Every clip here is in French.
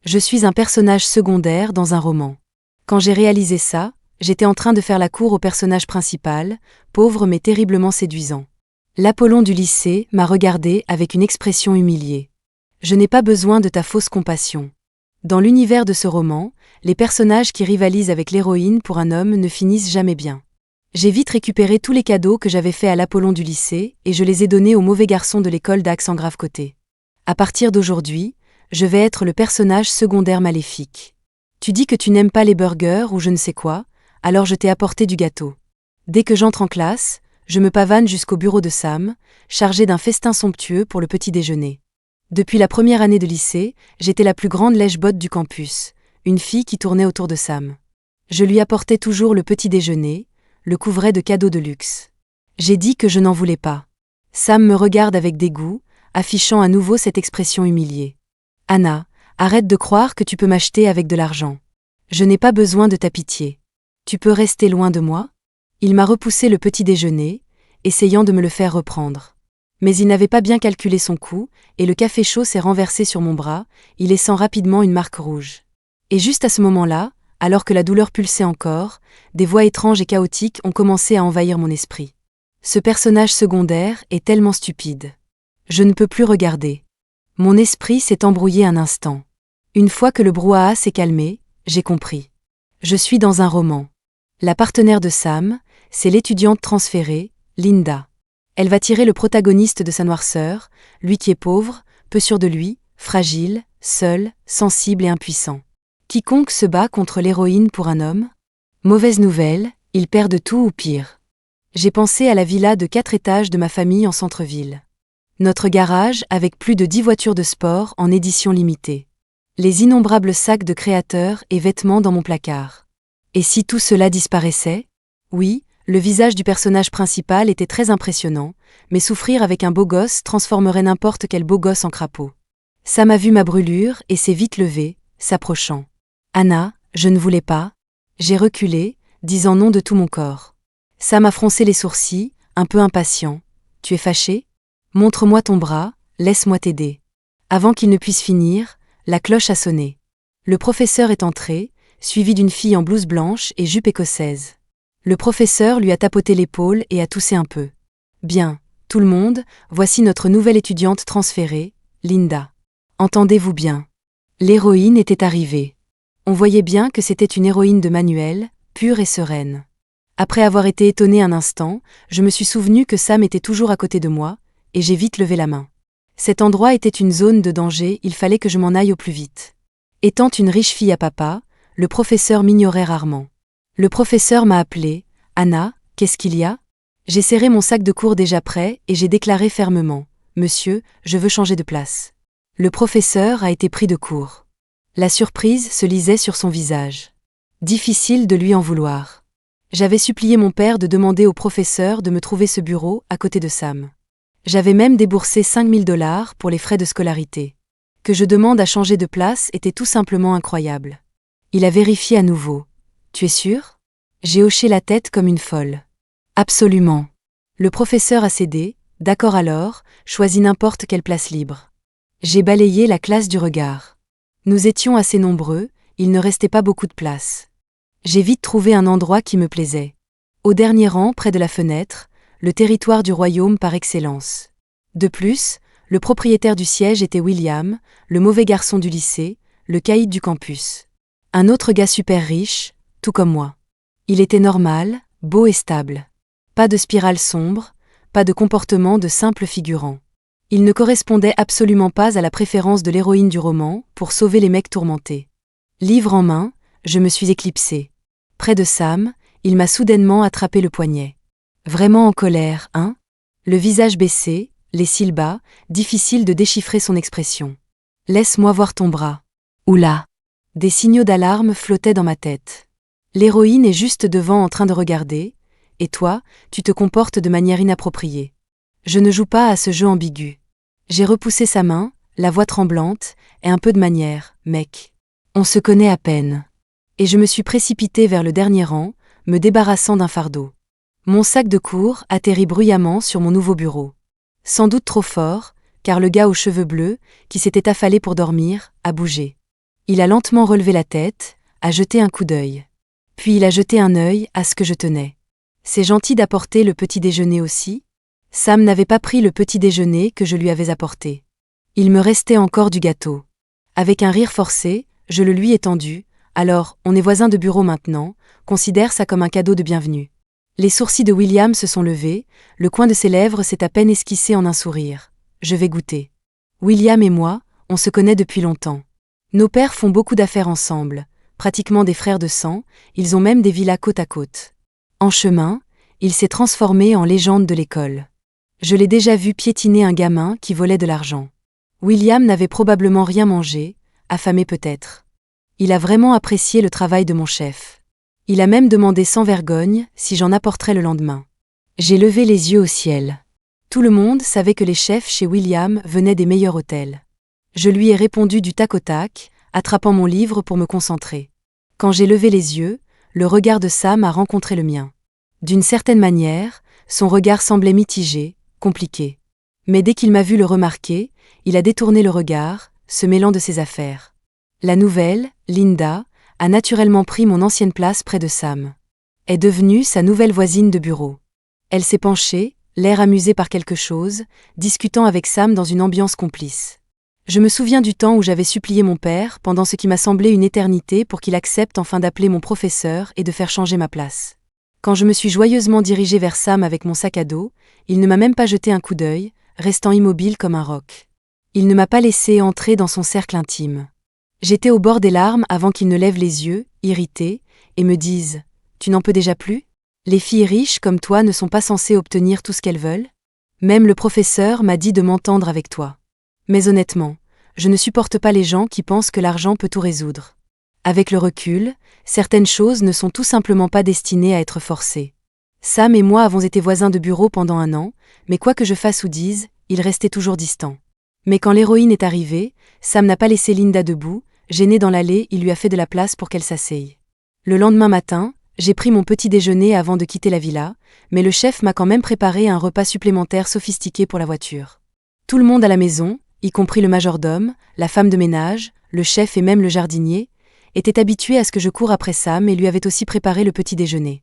Je suis un personnage secondaire dans un roman. Quand j'ai réalisé ça, j'étais en train de faire la cour au personnage principal, pauvre mais terriblement séduisant. L'Apollon du lycée m'a regardé avec une expression humiliée. Je n'ai pas besoin de ta fausse compassion. Dans l'univers de ce roman, les personnages qui rivalisent avec l'héroïne pour un homme ne finissent jamais bien. J'ai vite récupéré tous les cadeaux que j'avais faits à l'Apollon du lycée et je les ai donnés au mauvais garçon de l'école d'Aix en Grave-Côté. À partir d'aujourd'hui, je vais être le personnage secondaire maléfique. Tu dis que tu n'aimes pas les burgers ou je ne sais quoi, alors je t'ai apporté du gâteau. Dès que j'entre en classe, je me pavane jusqu'au bureau de Sam, chargé d'un festin somptueux pour le petit déjeuner. Depuis la première année de lycée, j'étais la plus grande lèche-botte du campus, une fille qui tournait autour de Sam. Je lui apportais toujours le petit déjeuner, le couvrais de cadeaux de luxe. J'ai dit que je n'en voulais pas. Sam me regarde avec dégoût, affichant à nouveau cette expression humiliée. Anna, arrête de croire que tu peux m'acheter avec de l'argent. Je n'ai pas besoin de ta pitié. Tu peux rester loin de moi ? Il m'a repoussé le petit déjeuner, essayant de me le faire reprendre. Mais il n'avait pas bien calculé son coup, et le café chaud s'est renversé sur mon bras, y laissant rapidement une marque rouge. Et juste à ce moment-là, alors que la douleur pulsait encore, des voix étranges et chaotiques ont commencé à envahir mon esprit. Ce personnage secondaire est tellement stupide. Je ne peux plus regarder. Mon esprit s'est embrouillé un instant. Une fois que le brouhaha s'est calmé, j'ai compris. Je suis dans un roman. La partenaire de Sam, c'est l'étudiante transférée, Linda. Elle va tirer le protagoniste de sa noirceur, lui qui est pauvre, peu sûr de lui, fragile, seul, sensible et impuissant. Quiconque se bat contre l'héroïne pour un homme ? Mauvaise nouvelle, il perd de tout ou pire. J'ai pensé à la villa de 4 étages de ma famille en centre-ville. Notre garage avec plus de 10 voitures de sport en édition limitée. Les innombrables sacs de créateurs et vêtements dans mon placard. Et si tout cela disparaissait ? Oui, le visage du personnage principal était très impressionnant, mais souffrir avec un beau gosse transformerait n'importe quel beau gosse en crapaud. Sam a vu ma brûlure et s'est vite levé, s'approchant. Anna, je ne voulais pas. J'ai reculé, disant non de tout mon corps. Sam a froncé les sourcils, un peu impatient. Tu es fâché ? Montre-moi ton bras, laisse-moi t'aider. Avant qu'il ne puisse finir, la cloche a sonné. Le professeur est entré, suivi d'une fille en blouse blanche et jupe écossaise. Le professeur lui a tapoté l'épaule et a toussé un peu. Bien, tout le monde, voici notre nouvelle étudiante transférée, Linda. Entendez-vous bien. L'héroïne était arrivée. On voyait bien que c'était une héroïne de manuel, pure et sereine. Après avoir été étonnée un instant, je me suis souvenu que Sam était toujours à côté de moi, et j'ai vite levé la main. Cet endroit était une zone de danger, il fallait que je m'en aille au plus vite. Étant une riche fille à papa, le professeur m'ignorait rarement. Le professeur m'a appelé. « Anna, qu'est-ce qu'il y a ?» J'ai serré mon sac de cours déjà prêt et j'ai déclaré fermement. « Monsieur, je veux changer de place. » Le professeur a été pris de court. La surprise se lisait sur son visage. Difficile de lui en vouloir. J'avais supplié mon père de demander au professeur de me trouver ce bureau à côté de Sam. J'avais même déboursé 5 000 $ pour les frais de scolarité. Que je demande à changer de place était tout simplement incroyable. Il a vérifié à nouveau. « Tu es sûr ?» J'ai hoché la tête comme une folle. « Absolument. » Le professeur a cédé. « D'accord alors, choisis n'importe quelle place libre. » J'ai balayé la classe du regard. Nous étions assez nombreux, il ne restait pas beaucoup de place. J'ai vite trouvé un endroit qui me plaisait. Au dernier rang, près de la fenêtre, le territoire du royaume par excellence. De plus, le propriétaire du siège était William, le mauvais garçon du lycée, le caïd du campus. Un autre gars super riche, tout comme moi. Il était normal, beau et stable. Pas de spirale sombre, pas de comportement de simple figurant. Il ne correspondait absolument pas à la préférence de l'héroïne du roman pour sauver les mecs tourmentés. Livre en main, je me suis éclipsée. Près de Sam, il m'a soudainement attrapé le poignet. Vraiment en colère, hein ? Le visage baissé, les cils bas, difficile de déchiffrer son expression. Laisse-moi voir ton bras. Oula ! Des signaux d'alarme flottaient dans ma tête. L'héroïne est juste devant en train de regarder, et toi, tu te comportes de manière inappropriée. Je ne joue pas à ce jeu ambigu. J'ai repoussé sa main, la voix tremblante, et un peu de manière, mec. On se connaît à peine. Et je me suis précipitée vers le dernier rang, me débarrassant d'un fardeau. Mon sac de cours atterrit bruyamment sur mon nouveau bureau. Sans doute trop fort, car le gars aux cheveux bleus, qui s'était affalé pour dormir, a bougé. Il a lentement relevé la tête, a jeté un coup d'œil. Puis il a jeté un œil à ce que je tenais. C'est gentil d'apporter le petit déjeuner aussi? Sam n'avait pas pris le petit déjeuner que je lui avais apporté. Il me restait encore du gâteau. Avec un rire forcé, je le lui ai tendu. Alors, on est voisins de bureau maintenant, considère ça comme un cadeau de bienvenue. Les sourcils de William se sont levés, le coin de ses lèvres s'est à peine esquissé en un sourire. Je vais goûter. William et moi, on se connaît depuis longtemps. Nos pères font beaucoup d'affaires ensemble, pratiquement des frères de sang, ils ont même des villas côte à côte. En chemin, il s'est transformé en légende de l'école. Je l'ai déjà vu piétiner un gamin qui volait de l'argent. William n'avait probablement rien mangé, affamé peut-être. Il a vraiment apprécié le travail de mon chef. Il a même demandé sans vergogne si j'en apporterais le lendemain. J'ai levé les yeux au ciel. Tout le monde savait que les chefs chez William venaient des meilleurs hôtels. Je lui ai répondu du tac au tac, attrapant mon livre pour me concentrer. Quand j'ai levé les yeux, le regard de Sam a rencontré le mien. D'une certaine manière, son regard semblait mitigé, compliqué. Mais dès qu'il m'a vu le remarquer, il a détourné le regard, se mêlant de ses affaires. La nouvelle, Linda, a naturellement pris mon ancienne place près de Sam. Est devenue sa nouvelle voisine de bureau. Elle s'est penchée, l'air amusé par quelque chose, discutant avec Sam dans une ambiance complice. Je me souviens du temps où j'avais supplié mon père pendant ce qui m'a semblé une éternité pour qu'il accepte enfin d'appeler mon professeur et de faire changer ma place. Quand je me suis joyeusement dirigée vers Sam avec mon sac à dos, il ne m'a même pas jeté un coup d'œil, restant immobile comme un roc. Il ne m'a pas laissé entrer dans son cercle intime. J'étais au bord des larmes avant qu'il ne lève les yeux, irrité, et me dise « Tu n'en peux déjà plus ? Les filles riches comme toi ne sont pas censées obtenir tout ce qu'elles veulent ? Même le professeur m'a dit de m'entendre avec toi. Mais honnêtement, je ne supporte pas les gens qui pensent que l'argent peut tout résoudre. Avec le recul, certaines choses ne sont tout simplement pas destinées à être forcées. Sam et moi avons été voisins de bureau pendant 1 an, mais quoi que je fasse ou dise, il restait toujours distant. Mais quand l'héroïne est arrivée, Sam n'a pas laissé Linda debout, gêné dans l'allée, il lui a fait de la place pour qu'elle s'asseye. Le lendemain matin, j'ai pris mon petit déjeuner avant de quitter la villa, mais le chef m'a quand même préparé un repas supplémentaire sophistiqué pour la voiture. Tout le monde à la maison, y compris le majordome, la femme de ménage, le chef et même le jardinier, était habitué à ce que je coure après Sam et lui avait aussi préparé le petit déjeuner.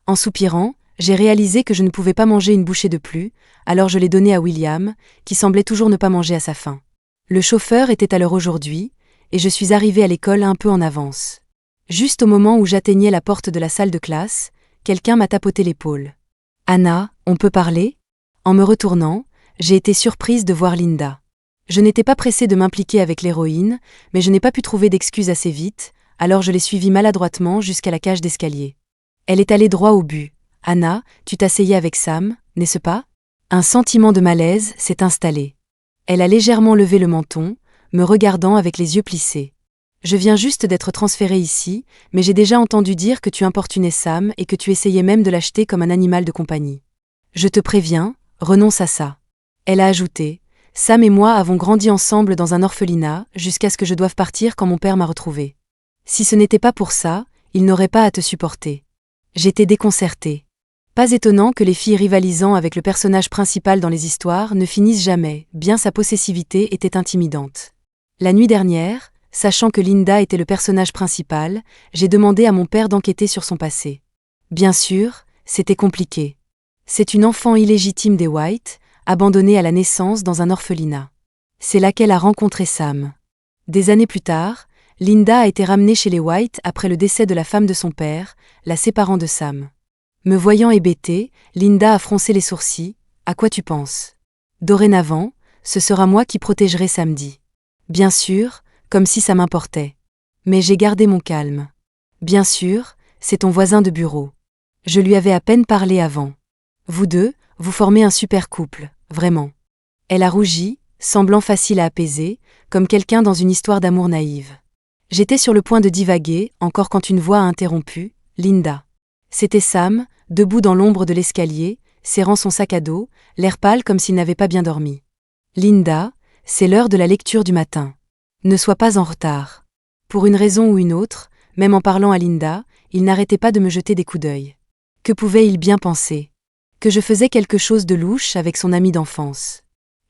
En soupirant, j'ai réalisé que je ne pouvais pas manger une bouchée de plus, alors je l'ai donné à William, qui semblait toujours ne pas manger à sa faim. Le chauffeur était à l'heure aujourd'hui, et je suis arrivée à l'école un peu en avance. Juste au moment où j'atteignais la porte de la salle de classe, quelqu'un m'a tapoté l'épaule. « Anna, on peut parler ?» En me retournant, j'ai été surprise de voir Linda. Je n'étais pas pressée de m'impliquer avec l'héroïne, mais je n'ai pas pu trouver d'excuses assez vite, alors je l'ai suivie maladroitement jusqu'à la cage d'escalier. Elle est allée droit au but. « Anna, tu t'asseyais avec Sam, n'est-ce pas ?» Un sentiment de malaise s'est installé. Elle a légèrement levé le menton, me regardant avec les yeux plissés. « Je viens juste d'être transférée ici, mais j'ai déjà entendu dire que tu importunais Sam et que tu essayais même de l'acheter comme un animal de compagnie. Je te préviens, renonce à ça. » Elle a ajouté. « Sam et moi avons grandi ensemble dans un orphelinat jusqu'à ce que je doive partir quand mon père m'a retrouvée. Si ce n'était pas pour ça, il n'aurait pas à te supporter. » J'étais déconcertée. Pas étonnant que les filles rivalisant avec le personnage principal dans les histoires ne finissent jamais, bien sa possessivité était intimidante. La nuit dernière, sachant que Linda était le personnage principal, j'ai demandé à mon père d'enquêter sur son passé. Bien sûr, c'était compliqué. C'est une enfant illégitime des White, abandonnée à la naissance dans un orphelinat. C'est là qu'elle a rencontré Sam. Des années plus tard, Linda a été ramenée chez les White après le décès de la femme de son père, la séparant de Sam. Me voyant hébétée, Linda a froncé les sourcils. « À quoi tu penses ? Dorénavant, ce sera moi qui protégerai Samedi. » Bien sûr, comme si ça m'importait. Mais j'ai gardé mon calme. Bien sûr, c'est ton voisin de bureau. Je lui avais à peine parlé avant. Vous deux, vous formez un super couple, vraiment. Elle a rougi, semblant facile à apaiser, comme quelqu'un dans une histoire d'amour naïve. J'étais sur le point de divaguer, encore quand une voix a interrompu. « Linda. » C'était Sam, debout dans l'ombre de l'escalier, serrant son sac à dos, l'air pâle comme s'il n'avait pas bien dormi. « Linda, c'est l'heure de la lecture du matin. Ne sois pas en retard. » Pour une raison ou une autre, même en parlant à Linda, il n'arrêtait pas de me jeter des coups d'œil. Que pouvait-il bien penser ? Que je faisais quelque chose de louche avec son ami d'enfance.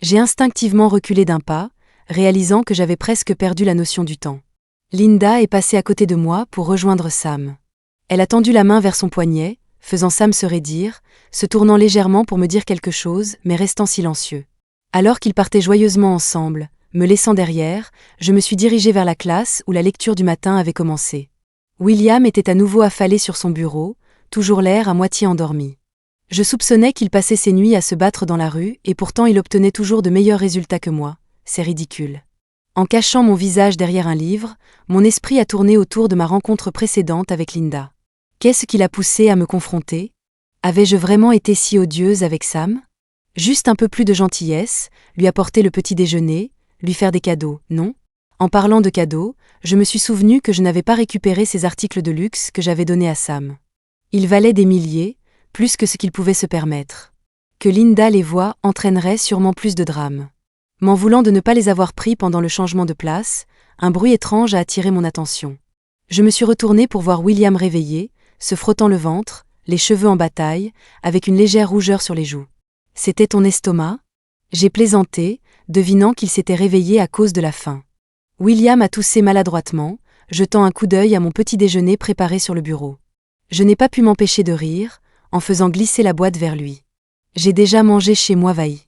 J'ai instinctivement reculé d'un pas, réalisant que j'avais presque perdu la notion du temps. Linda est passée à côté de moi pour rejoindre Sam. Elle a tendu la main vers son poignet, faisant Sam se raidir, se tournant légèrement pour me dire quelque chose, mais restant silencieux. Alors qu'ils partaient joyeusement ensemble, me laissant derrière, je me suis dirigée vers la classe où la lecture du matin avait commencé. William était à nouveau affalé sur son bureau, toujours l'air à moitié endormi. Je soupçonnais qu'il passait ses nuits à se battre dans la rue et pourtant il obtenait toujours de meilleurs résultats que moi. C'est ridicule. En cachant mon visage derrière un livre, mon esprit a tourné autour de ma rencontre précédente avec Linda. Qu'est-ce qui l'a poussé à me confronter? Avais-je vraiment été si odieuse avec Sam? Juste un peu plus de gentillesse, lui apporter le petit déjeuner, lui faire des cadeaux, non? En parlant de cadeaux, je me suis souvenu que je n'avais pas récupéré ces articles de luxe que j'avais donnés à Sam. Ils valaient des milliers, plus que ce qu'il pouvait se permettre. Que Linda les voie entraînerait sûrement plus de drames. M'en voulant de ne pas les avoir pris pendant le changement de place, un bruit étrange a attiré mon attention. Je me suis retournée pour voir William réveillé, se frottant le ventre, les cheveux en bataille, avec une légère rougeur sur les joues. C'était ton estomac? J'ai plaisanté, devinant qu'il s'était réveillé à cause de la faim. William a toussé maladroitement, jetant un coup d'œil à mon petit déjeuner préparé sur le bureau. Je n'ai pas pu m'empêcher de rire, en faisant glisser la boîte vers lui. J'ai déjà mangé chez moi vailli.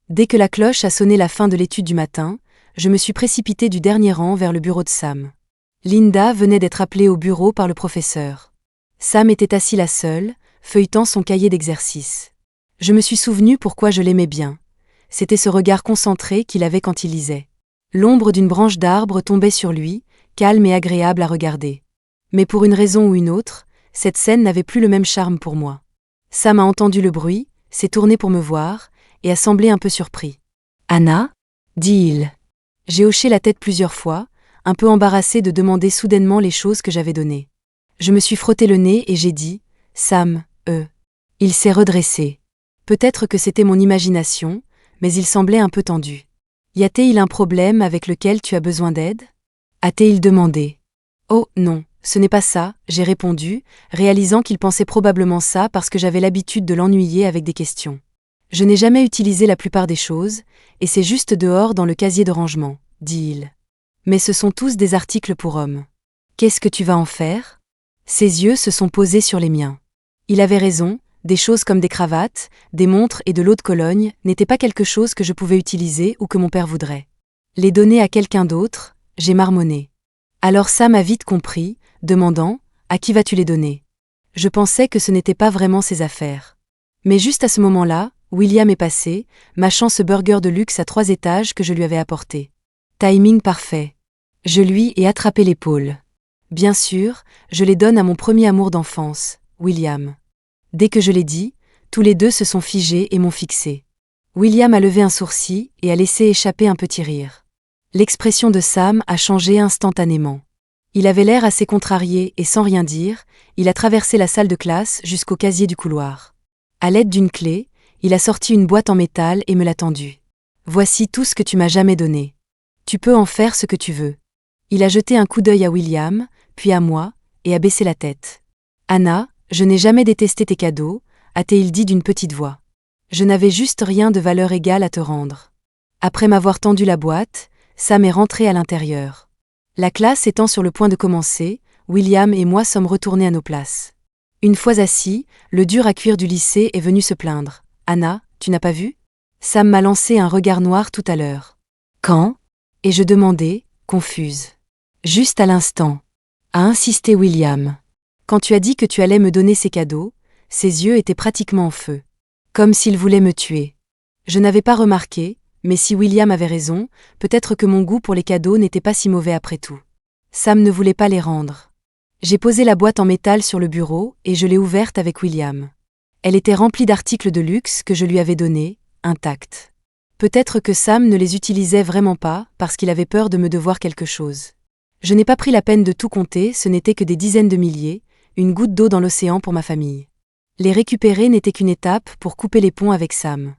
Dès que la cloche a sonné la fin de l'étude du matin, je me suis précipitée du dernier rang vers le bureau de Sam. Linda venait d'être appelée au bureau par le professeur. Sam était assis là seul, feuilletant son cahier d'exercice. Je me suis souvenu pourquoi je l'aimais bien. C'était ce regard concentré qu'il avait quand il lisait. L'ombre d'une branche d'arbre tombait sur lui, calme et agréable à regarder. Mais pour une raison ou une autre, cette scène n'avait plus le même charme pour moi. Sam a entendu le bruit, s'est tourné pour me voir, et a semblé un peu surpris. « Anna ?» dit-il. J'ai hoché la tête plusieurs fois, un peu embarrassée de demander soudainement les choses que j'avais données. Je me suis frotté le nez et j'ai dit « Sam, Il s'est redressé. Peut-être que c'était mon imagination, mais il semblait un peu tendu. « Y a-t-il un problème avec lequel tu as besoin d'aide ?» a-t-il demandé. « Oh, non, ce n'est pas ça », j'ai répondu, réalisant qu'il pensait probablement ça parce que j'avais l'habitude de l'ennuyer avec des questions. Je n'ai jamais utilisé la plupart des choses, et c'est juste dehors dans le casier de rangement, dit-il. Mais ce sont tous des articles pour hommes. Qu'est-ce que tu vas en faire? Ses yeux se sont posés sur les miens. Il avait raison, des choses comme des cravates, des montres et de l'eau de Cologne n'étaient pas quelque chose que je pouvais utiliser ou que mon père voudrait. Les donner à quelqu'un d'autre, j'ai marmonné. Alors Sam a vite compris, demandant « À qui vas-tu les donner ?» Je pensais que ce n'était pas vraiment ses affaires. Mais juste à ce moment-là, William est passé, mâchant ce burger de luxe à 3 étages que je lui avais apporté. Timing parfait. Je lui ai attrapé l'épaule. Bien sûr, je les donne à mon premier amour d'enfance, William. Dès que je l'ai dit, tous les deux se sont figés et m'ont fixé. William a levé un sourcil et a laissé échapper un petit rire. L'expression de Sam a changé instantanément. Il avait l'air assez contrarié et sans rien dire, il a traversé la salle de classe jusqu'au casier du couloir. À l'aide d'une clé, il a sorti une boîte en métal et me l'a tendue. « Voici tout ce que tu m'as jamais donné. Tu peux en faire ce que tu veux. » Il a jeté un coup d'œil à William, puis à moi, et a baissé la tête. « Anna, je n'ai jamais détesté tes cadeaux, » a-t-il dit d'une petite voix. Je n'avais juste rien de valeur égale à te rendre. Après m'avoir tendu la boîte, Sam est rentré à l'intérieur. La classe étant sur le point de commencer, William et moi sommes retournés à nos places. Une fois assis, le dur à cuire du lycée est venu se plaindre. « Anna, tu n'as pas vu? Sam m'a lancé un regard noir tout à l'heure. »« Quand ?» et je demandai, confuse. « Juste à l'instant. » a insisté William. « Quand tu as dit que tu allais me donner ces cadeaux, ses yeux étaient pratiquement en feu. Comme s'il voulait me tuer. Je n'avais pas remarqué, mais si William avait raison, peut-être que mon goût pour les cadeaux n'était pas si mauvais après tout. Sam ne voulait pas les rendre. J'ai posé la boîte en métal sur le bureau et je l'ai ouverte avec William. Elle était remplie d'articles de luxe que je lui avais donnés, intacts. Peut-être que Sam ne les utilisait vraiment pas parce qu'il avait peur de me devoir quelque chose. Je n'ai pas pris la peine de tout compter, ce n'était que des dizaines de milliers, une goutte d'eau dans l'océan pour ma famille. Les récupérer n'était qu'une étape pour couper les ponts avec Sam.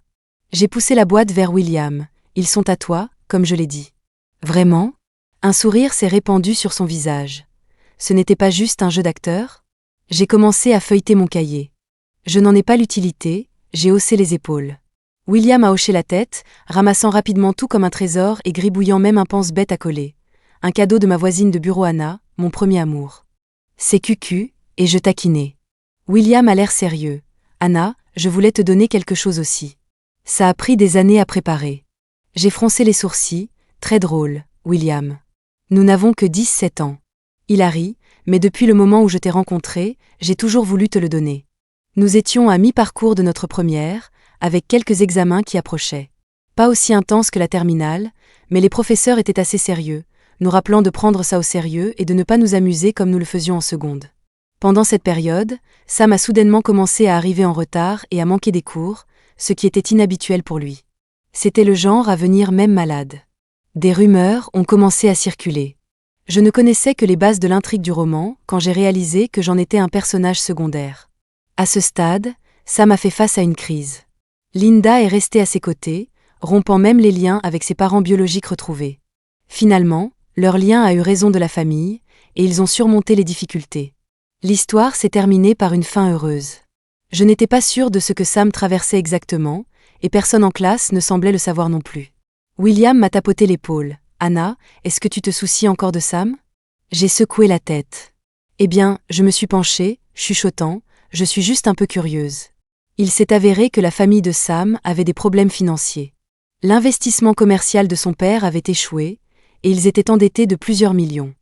J'ai poussé la boîte vers William. « Ils sont à toi, comme je l'ai dit. » « Vraiment ?» Un sourire s'est répandu sur son visage. Ce n'était pas juste un jeu d'acteur? J'ai commencé à feuilleter mon cahier. Je n'en ai pas l'utilité, j'ai haussé les épaules. William a hoché la tête, ramassant rapidement tout comme un trésor et gribouillant même un pense-bête à coller. un cadeau de ma voisine de bureau Anna, mon premier amour. C'est cucu, et je taquinais. William a l'air sérieux. Anna, je voulais te donner quelque chose aussi. Ça a pris des années à préparer. J'ai froncé les sourcils, très drôle, William. Nous n'avons que 17 ans. Il a ri, mais depuis le moment où je t'ai rencontré, j'ai toujours voulu te le donner. Nous étions à mi-parcours de notre première, avec quelques examens qui approchaient. Pas aussi intenses que la terminale, mais les professeurs étaient assez sérieux, nous rappelant de prendre ça au sérieux et de ne pas nous amuser comme nous le faisions en seconde. Pendant cette période, Sam a soudainement commencé à arriver en retard et à manquer des cours, ce qui était inhabituel pour lui. C'était le genre à venir même malade. Des rumeurs ont commencé à circuler. Je ne connaissais que les bases de l'intrigue du roman quand j'ai réalisé que j'en étais un personnage secondaire. À ce stade, Sam a fait face à une crise. Linda est restée à ses côtés, rompant même les liens avec ses parents biologiques retrouvés. Finalement, leur lien a eu raison de la famille, et ils ont surmonté les difficultés. L'histoire s'est terminée par une fin heureuse. Je n'étais pas sûre de ce que Sam traversait exactement, et personne en classe ne semblait le savoir non plus. William m'a tapoté l'épaule. « Anna, est-ce que tu te soucies encore de Sam ?» J'ai secoué la tête. Eh bien, je me suis penchée, chuchotant, je suis juste un peu curieuse. Il s'est avéré que la famille de Sam avait des problèmes financiers. L'investissement commercial de son père avait échoué, et ils étaient endettés de plusieurs millions.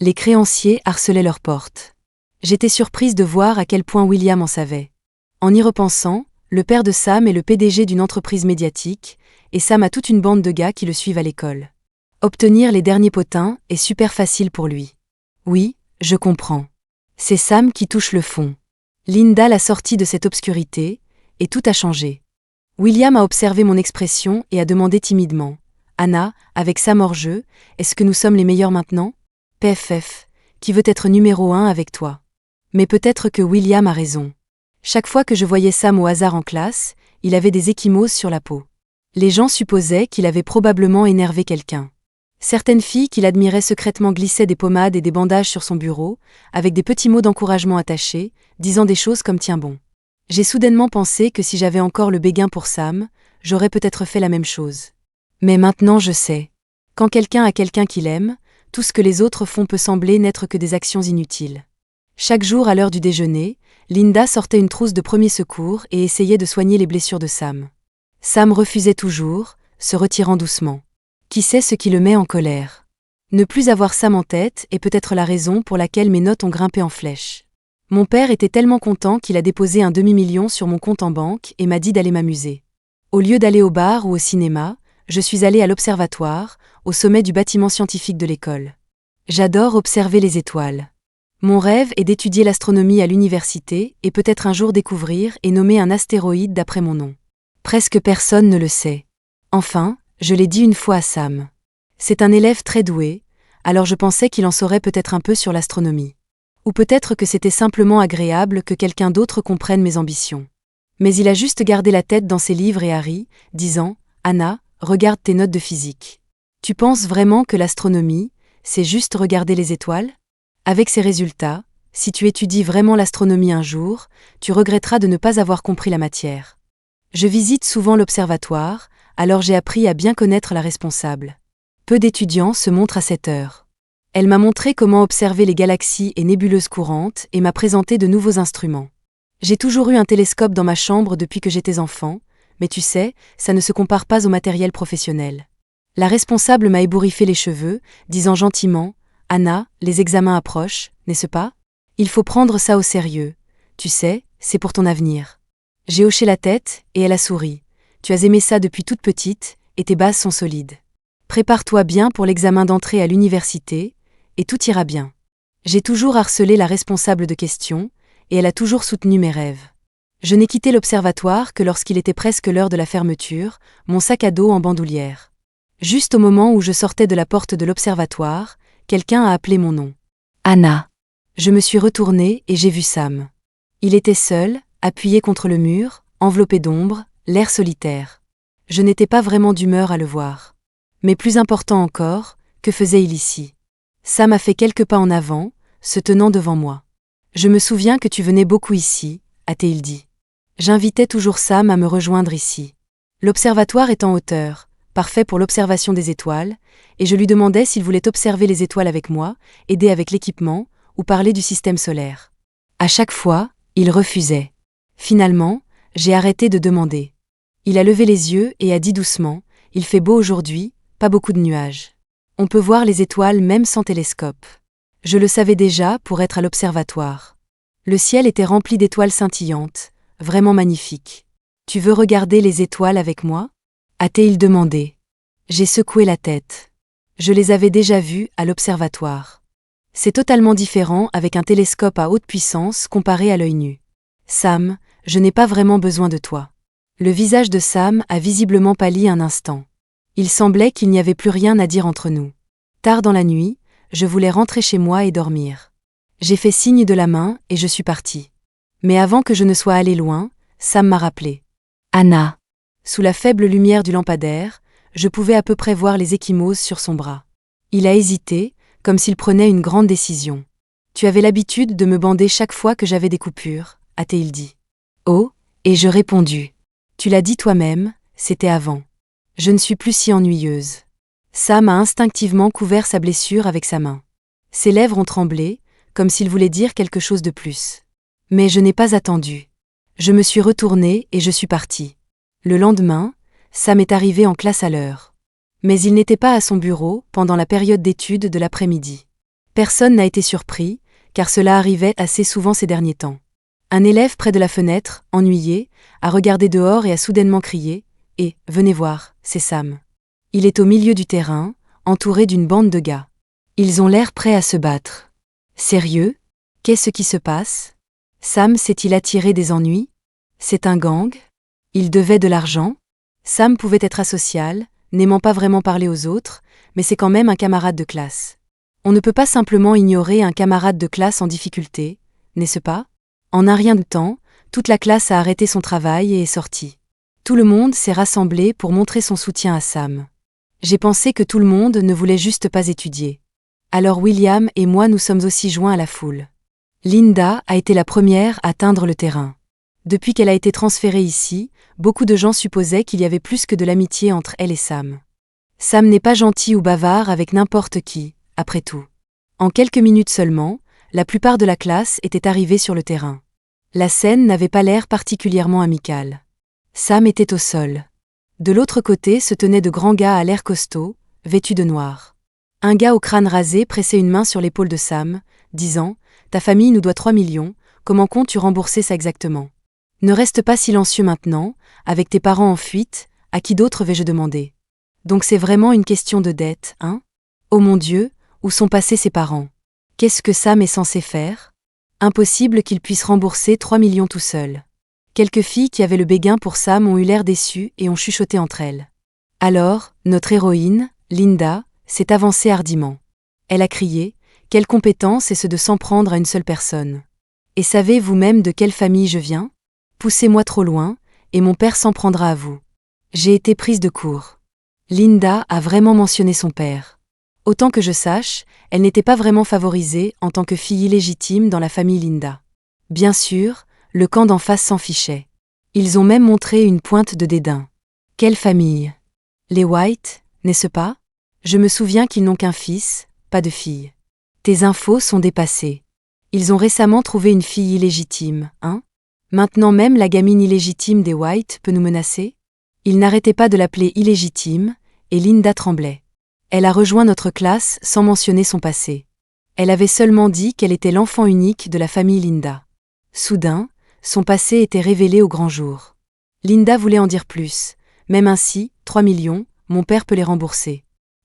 Les créanciers harcelaient leurs portes. J'étais surprise de voir à quel point William en savait. En y repensant, le père de Sam est le PDG d'une entreprise médiatique, et Sam a toute une bande de gars qui le suivent à l'école. Obtenir les derniers potins est super facile pour lui. Oui, je comprends. C'est Sam qui touche le fond. Linda l'a sorti de cette obscurité, et tout a changé. William a observé mon expression et a demandé timidement. « Anna, avec Sam hors jeu, est-ce que nous sommes les meilleurs maintenant ? PFF, qui veut être numéro 1 avec toi ? » Mais peut-être que William a raison. Chaque fois que je voyais Sam au hasard en classe, il avait des ecchymoses sur la peau. Les gens supposaient qu'il avait probablement énervé quelqu'un. Certaines filles qu'il admirait secrètement glissaient des pommades et des bandages sur son bureau, avec des petits mots d'encouragement attachés, disant des choses comme « tiens bon ». J'ai soudainement pensé que si j'avais encore le béguin pour Sam, j'aurais peut-être fait la même chose. Mais maintenant je sais. Quand quelqu'un a quelqu'un qu'il aime, tout ce que les autres font peut sembler n'être que des actions inutiles. Chaque jour à l'heure du déjeuner, Linda sortait une trousse de premiers secours et essayait de soigner les blessures de Sam. Sam refusait toujours, se retirant doucement. Qui sait ce qui le met en colère ? Ne plus avoir Sam en tête est peut-être la raison pour laquelle mes notes ont grimpé en flèche. Mon père était tellement content qu'il a déposé un demi-million sur mon compte en banque et m'a dit d'aller m'amuser. Au lieu d'aller au bar ou au cinéma, je suis allée à l'observatoire, au sommet du bâtiment scientifique de l'école. J'adore observer les étoiles. Mon rêve est d'étudier l'astronomie à l'université et peut-être un jour découvrir et nommer un astéroïde d'après mon nom. Presque personne ne le sait. Enfin, je l'ai dit une fois à Sam. C'est un élève très doué, alors je pensais qu'il en saurait peut-être un peu sur l'astronomie. Ou peut-être que c'était simplement agréable que quelqu'un d'autre comprenne mes ambitions. Mais il a juste gardé la tête dans ses livres et a ri, disant « Anna, regarde tes notes de physique. Tu penses vraiment que l'astronomie, c'est juste regarder les étoiles ? Avec ces résultats, si tu étudies vraiment l'astronomie un jour, tu regretteras de ne pas avoir compris la matière. » Je visite souvent l'observatoire, alors j'ai appris à bien connaître la responsable. Peu d'étudiants se montrent à cette heure. Elle m'a montré comment observer les galaxies et nébuleuses courantes et m'a présenté de nouveaux instruments. J'ai toujours eu un télescope dans ma chambre depuis que j'étais enfant, mais tu sais, ça ne se compare pas au matériel professionnel. La responsable m'a ébouriffé les cheveux, disant gentiment « Anna, les examens approchent, n'est-ce pas ? Il faut prendre ça au sérieux. Tu sais, c'est pour ton avenir. » J'ai hoché la tête, et elle a souri. « Tu as aimé ça depuis toute petite, et tes bases sont solides. Prépare-toi bien pour l'examen d'entrée à l'université, et tout ira bien. » J'ai toujours harcelé la responsable de questions, et elle a toujours soutenu mes rêves. Je n'ai quitté l'observatoire que lorsqu'il était presque l'heure de la fermeture, mon sac à dos en bandoulière. Juste au moment où je sortais de la porte de l'observatoire, quelqu'un a appelé mon nom. « Anna !» Je me suis retournée et j'ai vu Sam. Il était seul, appuyé contre le mur, enveloppé d'ombre, l'air solitaire. Je n'étais pas vraiment d'humeur à le voir. Mais plus important encore, que faisait-il ici ? Sam a fait quelques pas en avant, se tenant devant moi. « Je me souviens que tu venais beaucoup ici », a-t-il dit. J'invitais toujours Sam à me rejoindre ici. L'observatoire est en hauteur, parfait pour l'observation des étoiles, et je lui demandais s'il voulait observer les étoiles avec moi, aider avec l'équipement, ou parler du système solaire. À chaque fois, il refusait. Finalement, j'ai arrêté de demander. Il a levé les yeux et a dit doucement, « Il fait beau aujourd'hui, pas beaucoup de nuages. On peut voir les étoiles même sans télescope. » Je le savais déjà pour être à l'observatoire. Le ciel était rempli d'étoiles scintillantes, vraiment magnifiques. « Tu veux regarder les étoiles avec moi ?» a-t-il demandé. J'ai secoué la tête. Je les avais déjà vues à l'observatoire. C'est totalement différent avec un télescope à haute puissance comparé à l'œil nu. « Sam, je n'ai pas vraiment besoin de toi. » Le visage de Sam a visiblement pâli un instant. Il semblait qu'il n'y avait plus rien à dire entre nous. Tard dans la nuit, je voulais rentrer chez moi et dormir. J'ai fait signe de la main et je suis partie. Mais avant que je ne sois allé loin, Sam m'a rappelé. « Anna !» Sous la faible lumière du lampadaire, je pouvais à peu près voir les ecchymoses sur son bras. Il a hésité, comme s'il prenait une grande décision. « Tu avais l'habitude de me bander chaque fois que j'avais des coupures, » a-t-il dit. « Oh !» et je répondu. « Tu l'as dit toi-même, c'était avant. Je ne suis plus si ennuyeuse. » Sam a instinctivement couvert sa blessure avec sa main. Ses lèvres ont tremblé, comme s'il voulait dire quelque chose de plus. Mais je n'ai pas attendu. Je me suis retournée et je suis partie. Le lendemain, Sam est arrivé en classe à l'heure. Mais il n'était pas à son bureau pendant la période d'études de l'après-midi. Personne n'a été surpris, car cela arrivait assez souvent ces derniers temps. Un élève près de la fenêtre, ennuyé, a regardé dehors et a soudainement crié « Eh, venez voir, c'est Sam. » Il est au milieu du terrain, entouré d'une bande de gars. Ils ont l'air prêts à se battre. Sérieux ? Qu'est-ce qui se passe ? Sam s'est-il attiré des ennuis ? C'est un gang ? Il devait de l'argent ? Sam pouvait être asocial, n'aimant pas vraiment parler aux autres, mais c'est quand même un camarade de classe. On ne peut pas simplement ignorer un camarade de classe en difficulté, n'est-ce pas ? En un rien de temps, toute la classe a arrêté son travail et est sortie. Tout le monde s'est rassemblé pour montrer son soutien à Sam. J'ai pensé que tout le monde ne voulait juste pas étudier. Alors William et moi nous sommes aussi joints à la foule. Linda a été la première à atteindre le terrain. Depuis qu'elle a été transférée ici, beaucoup de gens supposaient qu'il y avait plus que de l'amitié entre elle et Sam. Sam n'est pas gentil ou bavard avec n'importe qui, après tout. En quelques minutes seulement, la plupart de la classe était arrivée sur le terrain. La scène n'avait pas l'air particulièrement amicale. Sam était au sol. De l'autre côté se tenaient de grands gars à l'air costaud, vêtus de noir. Un gars au crâne rasé pressait une main sur l'épaule de Sam, disant « Ta famille nous doit 3 millions, comment comptes-tu rembourser ça exactement ? Ne reste pas silencieux maintenant, avec tes parents en fuite, à qui d'autre vais-je demander ? Donc c'est vraiment une question de dette, hein ? Oh mon Dieu, où sont passés ses parents ? Qu'est-ce que Sam est censé faire ? Impossible qu'il puisse rembourser 3 millions tout seul. » Quelques filles qui avaient le béguin pour Sam ont eu l'air déçues et ont chuchoté entre elles. Alors, notre héroïne, Linda, s'est avancée hardiment. Elle a crié « Quelle compétence est-ce de s'en prendre à une seule personne ? Et savez vous-même de quelle famille je viens ? Poussez-moi trop loin, et mon père s'en prendra à vous. » J'ai été prise de court. Linda a vraiment mentionné son père. Autant que je sache, elle n'était pas vraiment favorisée en tant que fille illégitime dans la famille Linda. Bien sûr, le camp d'en face s'en fichait. Ils ont même montré une pointe de dédain. Quelle famille ? Les White, n'est-ce pas ? Je me souviens qu'ils n'ont qu'un fils, pas de fille. Tes infos sont dépassées. Ils ont récemment trouvé une fille illégitime, hein ? Maintenant même la gamine illégitime des White peut nous menacer ? Ils n'arrêtaient pas de l'appeler illégitime, et Linda tremblait. Elle a rejoint notre classe sans mentionner son passé. Elle avait seulement dit qu'elle était l'enfant unique de la famille Linda. Soudain, son passé était révélé au grand jour. Linda voulait en dire plus. Même ainsi, 3 millions, mon père peut les rembourser.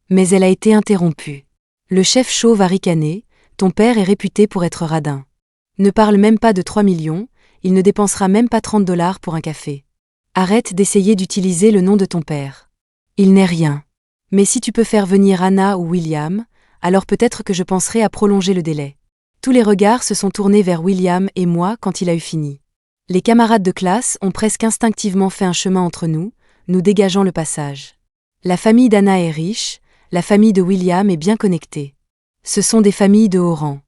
Mais elle a été interrompue. Le chef chauve a ricané, ton père est réputé pour être radin. Ne parle même pas de 3 millions, il ne dépensera même pas 30 $ pour un café. Arrête d'essayer d'utiliser le nom de ton père. Il n'est rien. Mais si tu peux faire venir Anna ou William, alors peut-être que je penserai à prolonger le délai. Tous les regards se sont tournés vers William et moi quand il a eu fini. Les camarades de classe ont presque instinctivement fait un chemin entre nous, nous dégageant le passage. La famille d'Anna est riche, la famille de William est bien connectée. Ce sont des familles de haut rang.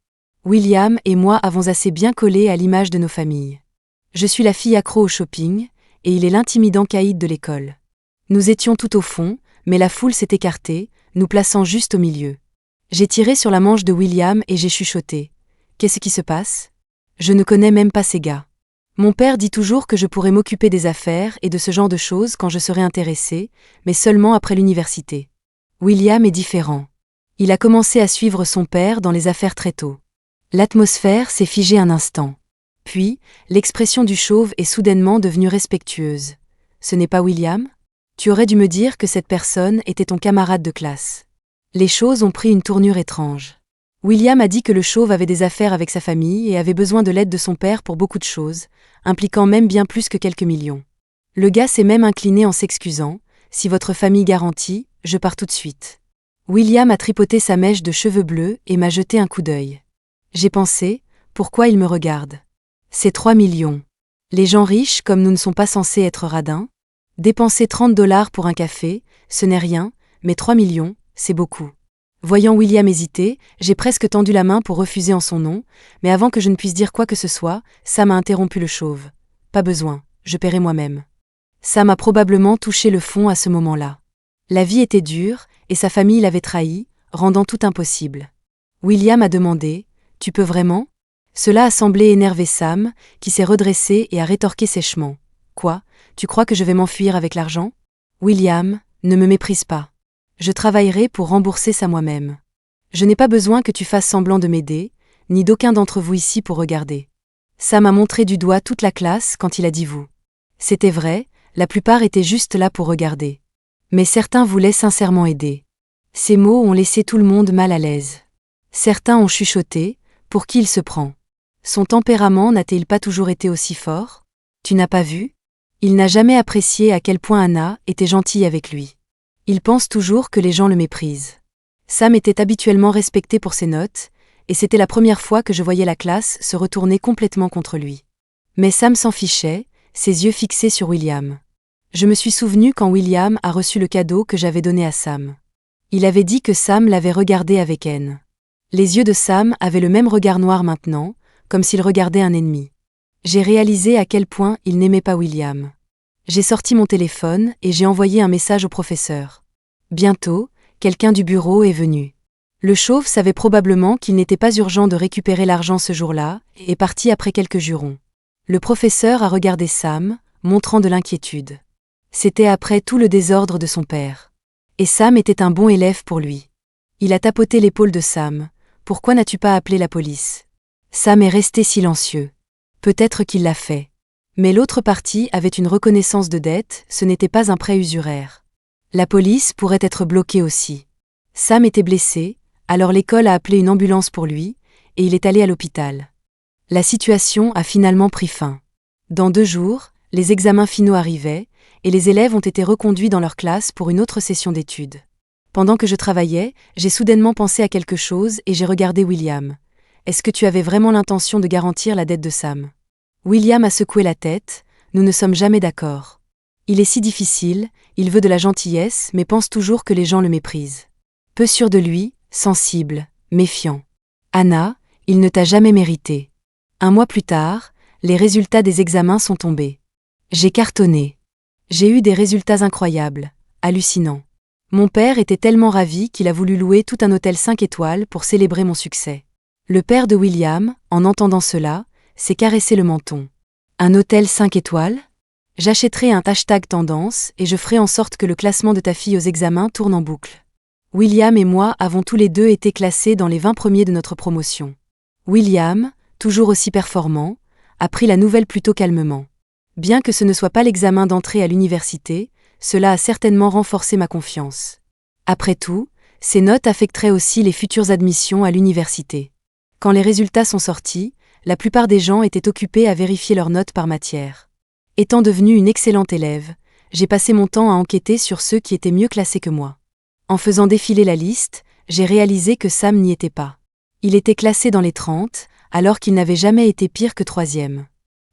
William et moi avons assez bien collé à l'image de nos familles. Je suis la fille accro au shopping, et il est l'intimidant caïd de l'école. Nous étions tout au fond, mais la foule s'est écartée, nous plaçant juste au milieu. J'ai tiré sur la manche de William et j'ai chuchoté. « Qu'est-ce qui se passe ? Je ne connais même pas ces gars. » Mon père dit toujours que je pourrais m'occuper des affaires et de ce genre de choses quand je serai intéressé, mais seulement après l'université. William est différent. Il a commencé à suivre son père dans les affaires très tôt. L'atmosphère s'est figée un instant. Puis, l'expression du chauve est soudainement devenue respectueuse. « Ce n'est pas William ? Tu aurais dû me dire que cette personne était ton camarade de classe. » Les choses ont pris une tournure étrange. William a dit que le chauve avait des affaires avec sa famille et avait besoin de l'aide de son père pour beaucoup de choses, impliquant même bien plus que quelques millions. Le gars s'est même incliné en s'excusant. « Si votre famille garantit, je pars tout de suite. » William a tripoté sa mèche de cheveux bleus et m'a jeté un coup d'œil. J'ai pensé, pourquoi il me regarde ? C'est 3 millions. Les gens riches comme nous ne sont pas censés être radins. Dépenser 30 $ pour un café, ce n'est rien, mais 3 millions, c'est beaucoup. Voyant William hésiter, j'ai presque tendu la main pour refuser en son nom, mais avant que je ne puisse dire quoi que ce soit, Sam a interrompu le chauve. Pas besoin, je paierai moi-même. Sam a probablement touché le fond à ce moment-là. La vie était dure, et sa famille l'avait trahi, rendant tout impossible. William a demandé « Tu peux vraiment ?» Cela a semblé énerver Sam, qui s'est redressé et a rétorqué sèchement. « Quoi, tu crois que je vais m'enfuir avec l'argent ? William, ne me méprise pas. Je travaillerai pour rembourser ça moi-même. Je n'ai pas besoin que tu fasses semblant de m'aider, ni d'aucun d'entre vous ici pour regarder. » Sam a montré du doigt toute la classe quand il a dit « vous ». C'était vrai, la plupart étaient juste là pour regarder. Mais certains voulaient sincèrement aider. Ces mots ont laissé tout le monde mal à l'aise. Certains ont chuchoté, pour qui il se prend. Son tempérament n'a-t-il pas toujours été aussi fort ? Tu n'as pas vu ? Il n'a jamais apprécié à quel point Anna était gentille avec lui. Il pense toujours que les gens le méprisent. Sam était habituellement respecté pour ses notes, et c'était la première fois que je voyais la classe se retourner complètement contre lui. Mais Sam s'en fichait, ses yeux fixés sur William. Je me suis souvenu quand William a reçu le cadeau que j'avais donné à Sam. Il avait dit que Sam l'avait regardé avec haine. Les yeux de Sam avaient le même regard noir maintenant, comme s'il regardait un ennemi. J'ai réalisé à quel point il n'aimait pas William. J'ai sorti mon téléphone et j'ai envoyé un message au professeur. Bientôt, quelqu'un du bureau est venu. Le chauve savait probablement qu'il n'était pas urgent de récupérer l'argent ce jour-là et est parti après quelques jurons. Le professeur a regardé Sam, montrant de l'inquiétude. C'était après tout le désordre de son père. Et Sam était un bon élève pour lui. Il a tapoté l'épaule de Sam. « Pourquoi n'as-tu pas appelé la police ?» Sam est resté silencieux. Peut-être qu'il l'a fait. Mais l'autre partie avait une reconnaissance de dette, ce n'était pas un prêt usuraire. La police pourrait être bloquée aussi. Sam était blessé, alors l'école a appelé une ambulance pour lui, et il est allé à l'hôpital. La situation a finalement pris fin. Dans 2 jours, les examens finaux arrivaient, et les élèves ont été reconduits dans leur classe pour une autre session d'études. Pendant que je travaillais, j'ai soudainement pensé à quelque chose et j'ai regardé William. « Est-ce que tu avais vraiment l'intention de garantir la dette de Sam ?» William a secoué la tête. « Nous ne sommes jamais d'accord. Il est si difficile, il veut de la gentillesse mais pense toujours que les gens le méprisent. Peu sûr de lui, sensible, méfiant. Anna, il ne t'a jamais mérité. » 1 mois plus tard, les résultats des examens sont tombés. J'ai cartonné. J'ai eu des résultats incroyables, hallucinants. Mon père était tellement ravi qu'il a voulu louer tout un hôtel 5 étoiles pour célébrer mon succès. Le père de William, en entendant cela, s'est caressé le menton. Un hôtel 5 étoiles ? J'achèterai un hashtag tendance et je ferai en sorte que le classement de ta fille aux examens tourne en boucle. William et moi avons tous les deux été classés dans les 20 premiers de notre promotion. William, toujours aussi performant, a pris la nouvelle plutôt calmement. Bien que ce ne soit pas l'examen d'entrée à l'université, cela a certainement renforcé ma confiance. Après tout, ces notes affecteraient aussi les futures admissions à l'université. Quand les résultats sont sortis, la plupart des gens étaient occupés à vérifier leurs notes par matière. Étant devenue une excellente élève, j'ai passé mon temps à enquêter sur ceux qui étaient mieux classés que moi. En faisant défiler la liste, j'ai réalisé que Sam n'y était pas. Il était classé dans les 30, alors qu'il n'avait jamais été pire que 3e.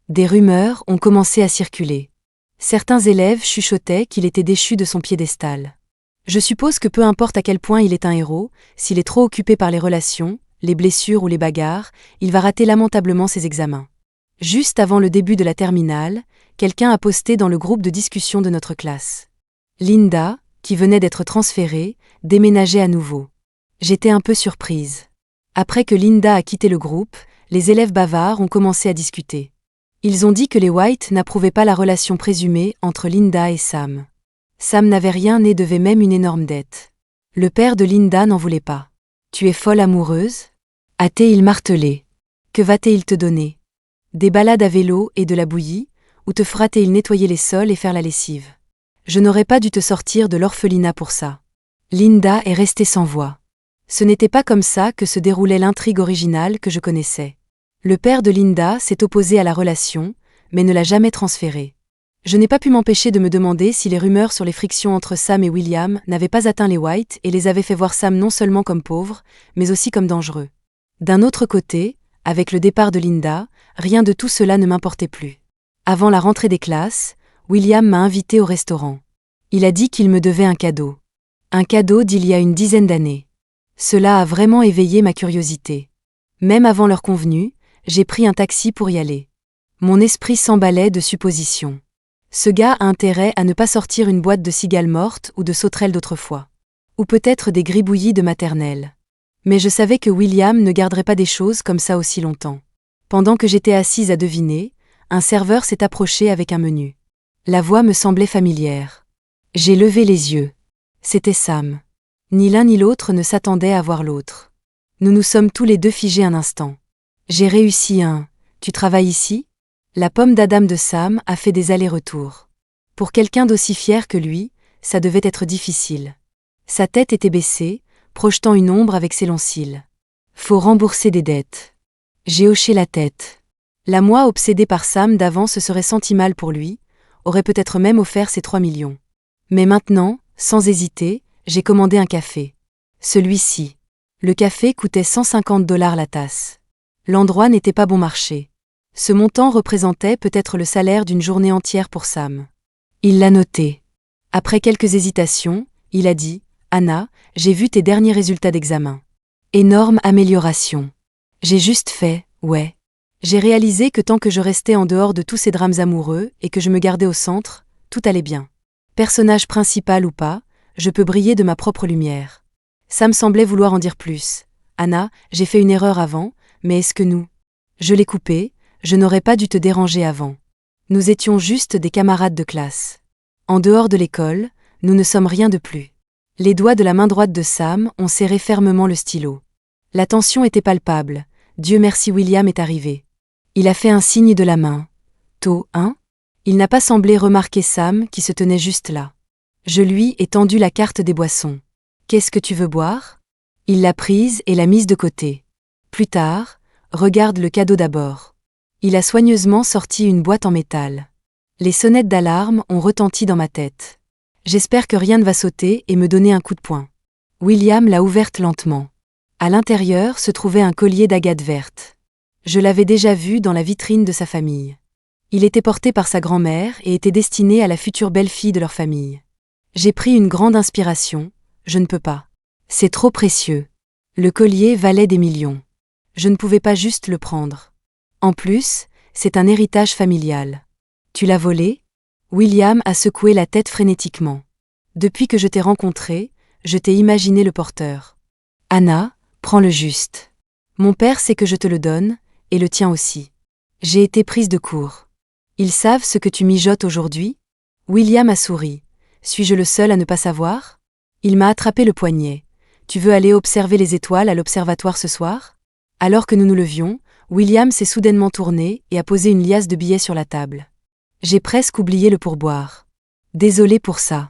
Des rumeurs ont commencé à circuler. Certains élèves chuchotaient qu'il était déchu de son piédestal. Je suppose que peu importe à quel point il est un héros, s'il est trop occupé par les relations, les blessures ou les bagarres, il va rater lamentablement ses examens. Juste avant le début de la terminale, quelqu'un a posté dans le groupe de discussion de notre classe. Linda, qui venait d'être transféré, déménageait à nouveau. J'étais un peu surprise. Après que Linda a quitté le groupe, les élèves bavards ont commencé à discuter. Ils ont dit que les White n'approuvaient pas la relation présumée entre Linda et Sam. Sam n'avait rien et devait même une énorme dette. Le père de Linda n'en voulait pas. « Tu es folle amoureuse » a-t-il martelé. « Que va-t-il te donner ? Des balades à vélo et de la bouillie, ou te fera-t-il nettoyer les sols et faire la lessive ? Je n'aurais pas dû te sortir de l'orphelinat pour ça. » Linda est restée sans voix. Ce n'était pas comme ça que se déroulait l'intrigue originale que je connaissais. Le père de Linda s'est opposé à la relation, mais ne l'a jamais transférée. Je n'ai pas pu m'empêcher de me demander si les rumeurs sur les frictions entre Sam et William n'avaient pas atteint les White et les avaient fait voir Sam non seulement comme pauvre, mais aussi comme dangereux. D'un autre côté, avec le départ de Linda, rien de tout cela ne m'importait plus. Avant la rentrée des classes, William m'a invité au restaurant. Il a dit qu'il me devait un cadeau. Un cadeau d'il y a une dizaine d'années. Cela a vraiment éveillé ma curiosité. Même avant l'heure convenue, j'ai pris un taxi pour y aller. Mon esprit s'emballait de suppositions. Ce gars a intérêt à ne pas sortir une boîte de cigales mortes ou de sauterelles d'autrefois. Ou peut-être des gribouillis de maternelle. Mais je savais que William ne garderait pas des choses comme ça aussi longtemps. Pendant que j'étais assise à deviner, un serveur s'est approché avec un menu. La voix me semblait familière. J'ai levé les yeux. C'était Sam. Ni l'un ni l'autre ne s'attendait à voir l'autre. Nous nous sommes tous les deux figés un instant. J'ai réussi un « Tu travailles ici ?» La pomme d'Adam de Sam a fait des allers-retours. Pour quelqu'un d'aussi fier que lui, ça devait être difficile. Sa tête était baissée, projetant une ombre avec ses longs cils. Faut rembourser des dettes. J'ai hoché la tête. La moi obsédée par Sam d'avant se serait senti mal pour lui, aurait peut-être même offert ses 3 millions. Mais maintenant, sans hésiter, j'ai commandé un café. Celui-ci. Le café coûtait $150 la tasse. L'endroit n'était pas bon marché. Ce montant représentait peut-être le salaire d'une journée entière pour Sam. Il l'a noté. Après quelques hésitations, il a dit « Anna, j'ai vu tes derniers résultats d'examen. Énorme amélioration. » J'ai juste fait « ouais ». J'ai réalisé que tant que je restais en dehors de tous ces drames amoureux et que je me gardais au centre, tout allait bien. Personnage principal ou pas, je peux briller de ma propre lumière. Sam semblait vouloir en dire plus. « Anna, j'ai fait une erreur avant, mais est-ce que nous… » Je l'ai coupé, je n'aurais pas dû te déranger avant. Nous étions juste des camarades de classe. En dehors de l'école, nous ne sommes rien de plus. Les doigts de la main droite de Sam ont serré fermement le stylo. La tension était palpable. Dieu merci William est arrivé. Il a fait un signe de la main. Tôt, hein ? Il n'a pas semblé remarquer Sam qui se tenait juste là. Je lui ai tendu la carte des boissons. Qu'est-ce que tu veux boire ? Il l'a prise et l'a mise de côté. Plus tard, regarde le cadeau d'abord. Il a soigneusement sorti une boîte en métal. Les sonnettes d'alarme ont retenti dans ma tête. J'espère que rien ne va sauter et me donner un coup de poing. William l'a ouverte lentement. À l'intérieur se trouvait un collier d'agate verte. Je l'avais déjà vu dans la vitrine de sa famille. Il était porté par sa grand-mère et était destiné à la future belle-fille de leur famille. J'ai pris une grande inspiration, je ne peux pas. C'est trop précieux. Le collier valait des millions. Je ne pouvais pas juste le prendre. En plus, c'est un héritage familial. Tu l'as volé ? William a secoué la tête frénétiquement. Depuis que je t'ai rencontré, je t'ai imaginé le porteur. Anna, prends le juste. Mon père sait que je te le donne, et le tien aussi. J'ai été prise de court. Ils savent ce que tu mijotes aujourd'hui ? William a souri. Suis-je le seul à ne pas savoir ? Il m'a attrapé le poignet. Tu veux aller observer les étoiles à l'observatoire ce soir ? Alors que nous nous levions, William s'est soudainement tourné et a posé une liasse de billets sur la table. J'ai presque oublié le pourboire. Désolé pour ça.